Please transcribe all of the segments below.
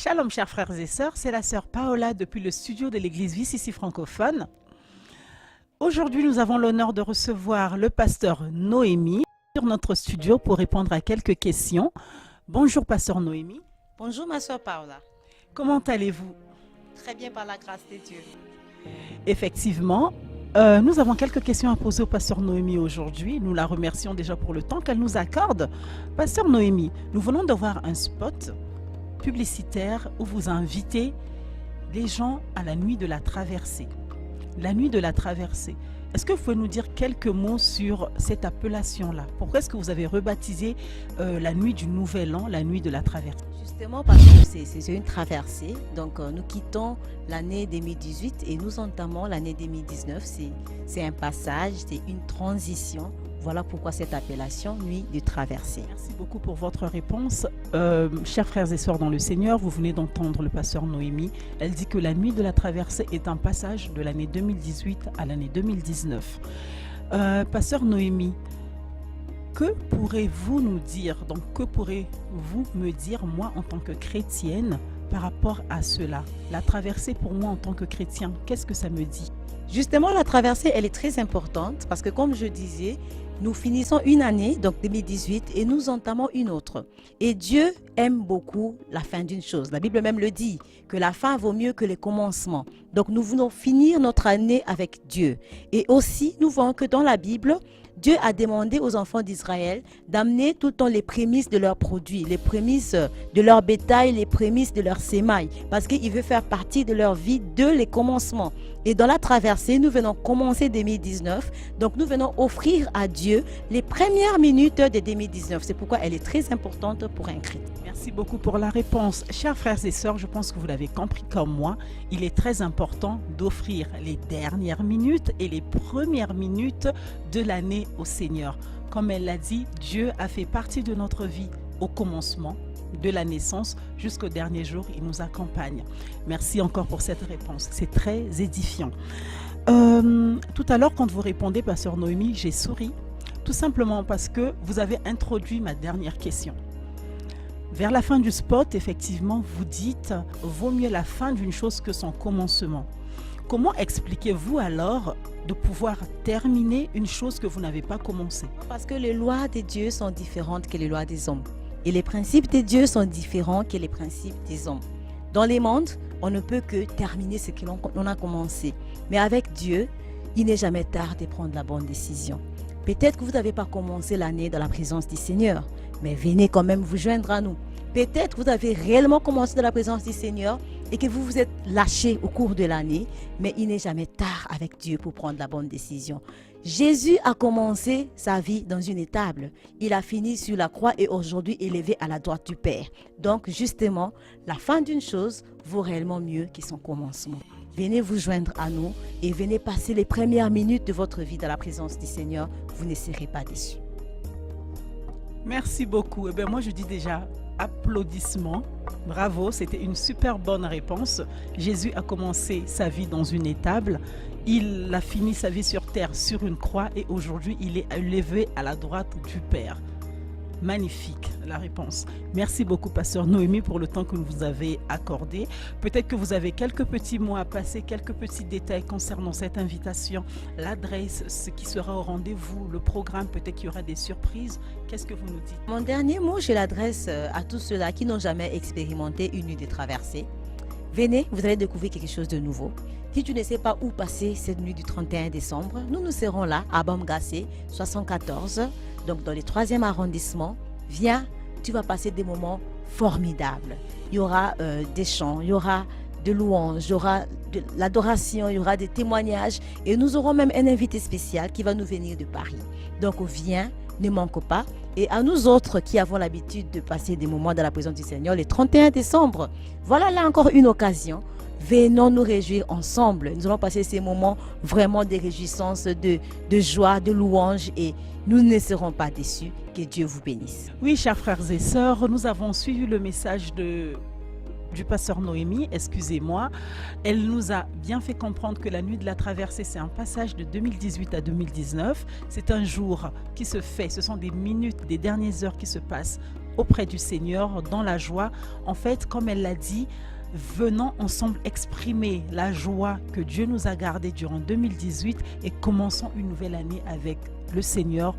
Shalom chers frères et sœurs, c'est la sœur Paola depuis le studio de l'église VCC francophone. Aujourd'hui, nous avons l'honneur de recevoir le pasteur Noémie sur notre studio pour répondre à quelques questions. Bonjour pasteur Noémie. Bonjour ma soeur Paola. Comment allez-vous? Très bien par la grâce de Dieu. Effectivement, nous avons quelques questions à poser au pasteur Noémie aujourd'hui. Nous la remercions déjà pour le temps qu'elle nous accorde. Pasteur Noémie, nous venons de voir un spot publicitaire où vous invitez les gens à la nuit de la traversée. La nuit de la traversée. Est-ce que vous pouvez nous dire quelques mots sur cette appellation-là? Pourquoi est-ce que vous avez rebaptisé la nuit du Nouvel An, la nuit de la traversée? Justement parce que c'est une traversée. Donc nous quittons l'année 2018 et nous entamons l'année 2019. C'est un passage, c'est une transition. Voilà pourquoi cette appellation nuit de traversée. Merci beaucoup pour votre réponse. Chers frères et sœurs dans le Seigneur, vous venez d'entendre le pasteur Noémie. Elle dit que la nuit de la traversée est un passage de l'année 2018 à l'année 2019. Pasteur Noémie, que pourrez-vous nous dire, donc que pourrez-vous me dire, moi en tant que chrétienne, par rapport à cela? La traversée pour moi en tant que chrétien, qu'est-ce que ça me dit? Justement, la traversée, elle est très importante parce que comme je disais, nous finissons une année, donc 2018, et nous entamons une autre. Et Dieu aime beaucoup la fin d'une chose. La Bible même le dit, que la fin vaut mieux que les commencements. Donc nous voulons finir notre année avec Dieu. Et aussi, nous voyons que dans la Bible, Dieu a demandé aux enfants d'Israël d'amener tout le temps les prémices de leurs produits, les prémices de leur bétail, les prémices de leur sémailles, parce qu'il veut faire partie de leur vie de les commencements. Et dans la traversée, nous venons commencer 2019, donc nous venons offrir à Dieu les premières minutes de 2019. C'est pourquoi elle est très importante pour un chrétien. Merci beaucoup pour la réponse. Chers frères et sœurs, je pense que vous l'avez compris comme moi, il est très important d'offrir les dernières minutes et les premières minutes de l'année au Seigneur. Comme elle l'a dit, Dieu a fait partie de notre vie au commencement, de la naissance jusqu'au dernier jour, il nous accompagne. Merci encore pour cette réponse, c'est très édifiant. Tout à l'heure, quand vous répondez, pasteur Noémie, j'ai souri, tout simplement parce que vous avez introduit ma dernière question. Vers la fin du spot, effectivement, vous dites « vaut mieux la fin d'une chose que son commencement ». Comment expliquez-vous alors de pouvoir terminer une chose que vous n'avez pas commencé? Parce que les lois de Dieu sont différentes que les lois des hommes. Et les principes de Dieu sont différents que les principes des hommes. Dans les mondes, on ne peut que terminer ce que l'on a commencé. Mais avec Dieu, il n'est jamais tard de prendre la bonne décision. Peut-être que vous n'avez pas commencé l'année dans la présence du Seigneur, mais venez quand même vous joindre à nous. Peut-être que vous avez réellement commencé dans la présence du Seigneur et que vous vous êtes lâché au cours de l'année, mais il n'est jamais tard avec Dieu pour prendre la bonne décision. Jésus a commencé sa vie dans une étable. Il a fini sur la croix et aujourd'hui élevé à la droite du Père. Donc justement, la fin d'une chose vaut réellement mieux que son commencement. Venez vous joindre à nous et venez passer les premières minutes de votre vie dans la présence du Seigneur. Vous ne serez pas déçus. Merci beaucoup. Eh bien, moi, je dis déjà applaudissements. Bravo, c'était une super bonne réponse. Jésus a commencé sa vie dans une étable. Il a fini sa vie sur terre, sur une croix, et aujourd'hui, il est élevé à la droite du Père. Magnifique la réponse. Merci beaucoup, pasteur Noémie, pour le temps que vous avez accordé. Peut-être que vous avez quelques petits mots à passer, quelques petits détails concernant cette invitation, l'adresse, ce qui sera au rendez-vous, le programme, peut-être qu'il y aura des surprises. Qu'est-ce que vous nous dites? Mon dernier mot, je l'adresse à tous ceux-là qui n'ont jamais expérimenté une nuit de traversée. Venez, vous allez découvrir quelque chose de nouveau. Si tu ne sais pas où passer cette nuit du 31 décembre, nous serons là à Bamgassé, 74, donc dans le 3e arrondissement. Viens, tu vas passer des moments formidables. Il y aura des chants, il y aura de louanges, il y aura de l'adoration, il y aura des témoignages et nous aurons même un invité spécial qui va nous venir de Paris. Donc viens, ne manque pas. Et à nous autres qui avons l'habitude de passer des moments dans la présence du Seigneur, le 31 décembre, voilà là encore une occasion. Venons nous réjouir ensemble. Nous allons passer ces moments vraiment de réjouissance, de joie, de louange et nous ne serons pas déçus. Que Dieu vous bénisse. Oui, chers frères et sœurs, nous avons suivi le message du pasteur Noémie, excusez-moi. Elle nous a bien fait comprendre que la nuit de la traversée, c'est un passage de 2018 à 2019. C'est un jour qui se fait, ce sont des minutes, des dernières heures qui se passent auprès du Seigneur dans la joie. En fait, comme elle l'a dit, venons ensemble exprimer la joie que Dieu nous a gardée durant 2018 et commençons une nouvelle année avec le Seigneur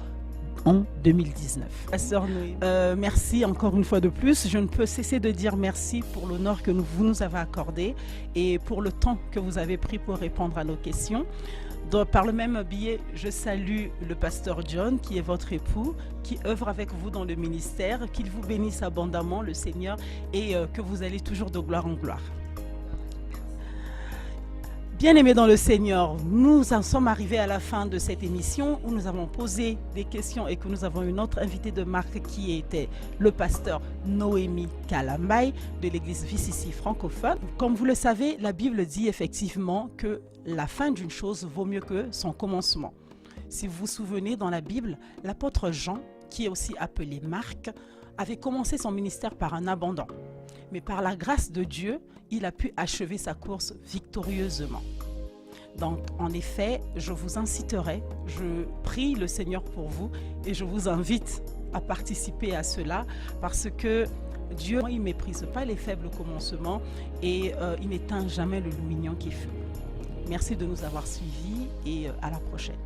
en 2019. Pasteur Noé, merci encore une fois de plus. Je ne peux cesser de dire merci pour l'honneur que vous nous avez accordé et pour le temps que vous avez pris pour répondre à nos questions. Donc, par le même biais, je salue le pasteur John, qui est votre époux, qui œuvre avec vous dans le ministère, qu'il vous bénisse abondamment, le Seigneur, et que vous allez toujours de gloire en gloire. Bien-aimés dans le Seigneur, nous en sommes arrivés à la fin de cette émission où nous avons posé des questions et que nous avons une autre invitée de marque qui était le pasteur Noémie Kalambay de l'église VCC francophone. Comme vous le savez, la Bible dit effectivement que la fin d'une chose vaut mieux que son commencement. Si vous vous souvenez, dans la Bible, l'apôtre Jean, qui est aussi appelé Marc, avait commencé son ministère par un abandon. Mais par la grâce de Dieu, il a pu achever sa course victorieusement. Donc, en effet, je vous inciterai, je prie le Seigneur pour vous et je vous invite à participer à cela parce que Dieu, il ne méprise pas les faibles commencements et il n'éteint jamais le lumignon qui fume. Merci de nous avoir suivis et à la prochaine.